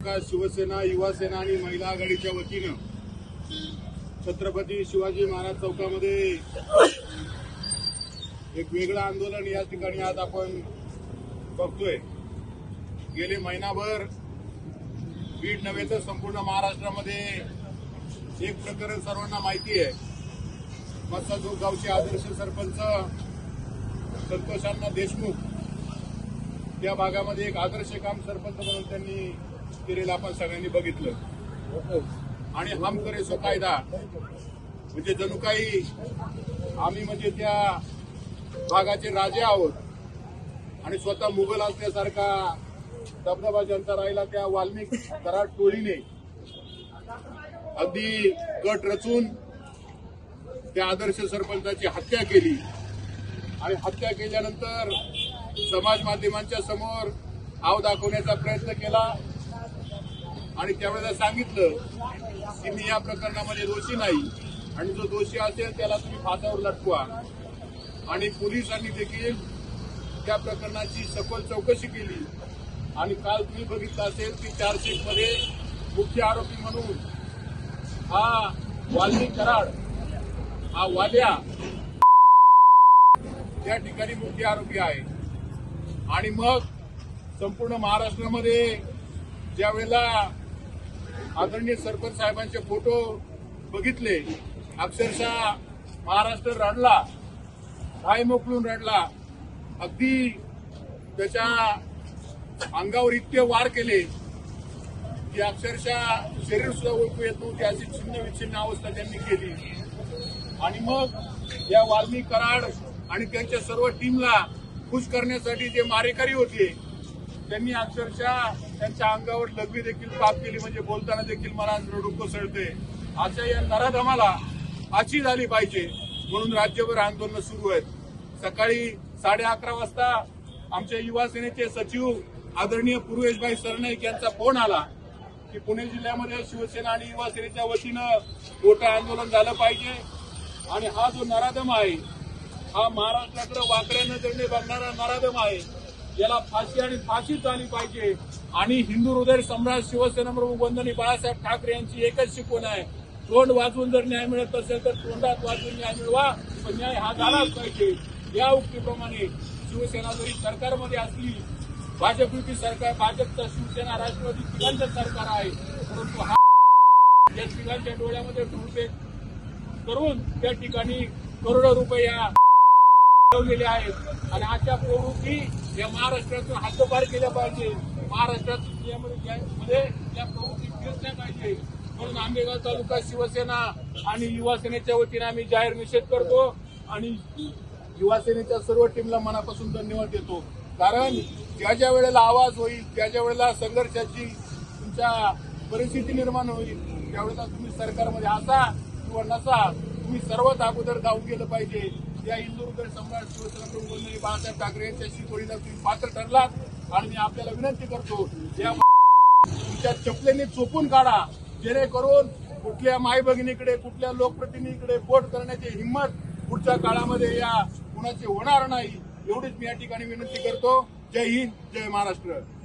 तालुका शिवसेना, युवासेना आणि महिला आघाडीच्या वतीनं छत्रपती शिवाजी महाराज चौकामध्ये एक वेगळं आंदोलन या ठिकाणी आज आपण बघतोय। गेले महिनाभर बीड नव्हे तर संपूर्ण महाराष्ट्रामध्ये एक प्रकरण सर्वांना माहिती आहे। मत्साजोग गावचे आदर्श सरपंच संतोषांना देशमुख त्या भागामध्ये एक आदर्श काम सरपंच म्हणून त्यांनी केलेलं आपण सगळ्यांनी बघितलं। आणि हम करे सो कायदा म्हणजे जणू काही आम्ही म्हणजे त्या भागाचे राजे आहोत आणि स्वतः मुघल असल्यासारखा दबदबा जनता राहिला त्या वाल्मिक कराड टोळीने अगदी गट रचून त्या आदर्श सरपंचाची हत्या केली। आणि हत्या केल्यानंतर समाज माध्यमांच्या समोर हाव दाखवण्याचा प्रयत्न केला आणि त्यावेळेला सांगितलं की मी या प्रकरणामध्ये दोषी नाही आणि जो दोषी असेल त्याला तुम्ही फासावर लटकवा। आणि पोलिसांनी देखील त्या प्रकरणाची सखोल चौकशी केली आणि काल तुम्ही बघितलं असेल की चार्जशीटमध्ये मुख्य आरोपी म्हणून हा वाल्मिक कराड हा वाल्या त्या ठिकाणी मुख्य आरोपी आहे। आणि मग संपूर्ण महाराष्ट्रामध्ये ज्या वेळेला आदरणीय सरपंच साहेबांचे फोटो बघितले अक्षरशः महाराष्ट्र रडला, पाय मोकळून रडला। अगदी त्याच्या अंगावर इतके वार केले की अक्षरशः शरीर सुद्धा ओळखू येत नव्हते अशी छिन्न विच्छिन्न अवस्था त्यांनी केली। आणि मग या वाल्मिक कराड आणि त्यांच्या सर्व टीमला खुश करण्यासाठी जे मारेकरी होते त्यांनी अक्षरशः त्यांच्या अंगावर लघवी देखील पाप केली। म्हणजे बोलताना देखील मला रडू कोसळते। अशा या नराधमाला फाशी झाली पाहिजे म्हणून राज्यभर आंदोलन सुरू आहेत। सकाळी 11:30 वाजता आमच्या युवा सेनेचे सचिव आदरणीय पूर्वेशभाई सरनाईक यांचा फोन आला की पुणे जिल्ह्यामध्ये शिवसेना आणि युवा सेनेच्या वतीनं मोठं आंदोलन झालं पाहिजे आणि हा जो नराधम आहे हा महाराष्ट्राकडे वाकड्या नजरेने बघणारा नराधम आहे, याला फाशी आणि फाशीच झाली पाहिजे। आणि हिंदू हृदय सम्राट शिवसेना प्रमुख वंदनीय बाळासाहेब ठाकरे यांची एकच शिकवण आहे, तोंड वाजवून जर न्याय मिळत असेल तर तोंडात वाजवून न्याय मिळवा, पण न्याय हा झालाच पाहिजे। या उक्तीप्रमाणे शिवसेना जरी सरकारमध्ये असली, भाजपची सरकार, भाजपचा शिवसेना राष्ट्रवादी तिघांचं सरकार आहे, परंतु हा या तिघांच्या डोळ्यामध्ये ढुळपेट करून त्या ठिकाणी करोडो रुपये ठेवलेले आहेत। आणि अशा प्रवृत्ती या महाराष्ट्रातून हद्दपार केल्या पाहिजे, महाराष्ट्रामध्ये या प्रवृत्ती फिरल्या पाहिजे। म्हणून आंबेगाव तालुका शिवसेना आणि युवा सेनेच्या वतीने आम्ही जाहीर निषेध करतो आणि युवा सेनेच्या सर्व टीमला मनापासून धन्यवाद देतो। कारण ज्या वेळेला आवाज होईल, ज्या वेळेला संघर्षाची तुमच्या परिस्थिती निर्माण होईल, त्यावेळेला तुम्ही सरकारमध्ये असा किंवा नसा, तुम्ही सर्वात अगोदर धावून गेलं पाहिजे। या हिंदू हृदय सम्राट शिवसेना प्रमुख वंदनीय बाळासाहेब ठाकरे यांच्या शिकवणीला तुम्ही पात्र ठरलात आणि मी आपल्याला विनंती करतो या तुमच्या चपलेने चोपून काढा, जेणेकरून कुठल्या माई भगिनीकडे, कुठल्या लोकप्रतिनिधीकडे बोट करण्याची हिंमत पुढच्या काळामध्ये या कुणाची होणार नाही, एवढीच मी या ठिकाणी विनंती करतो। जय हिंद, जय महाराष्ट्र।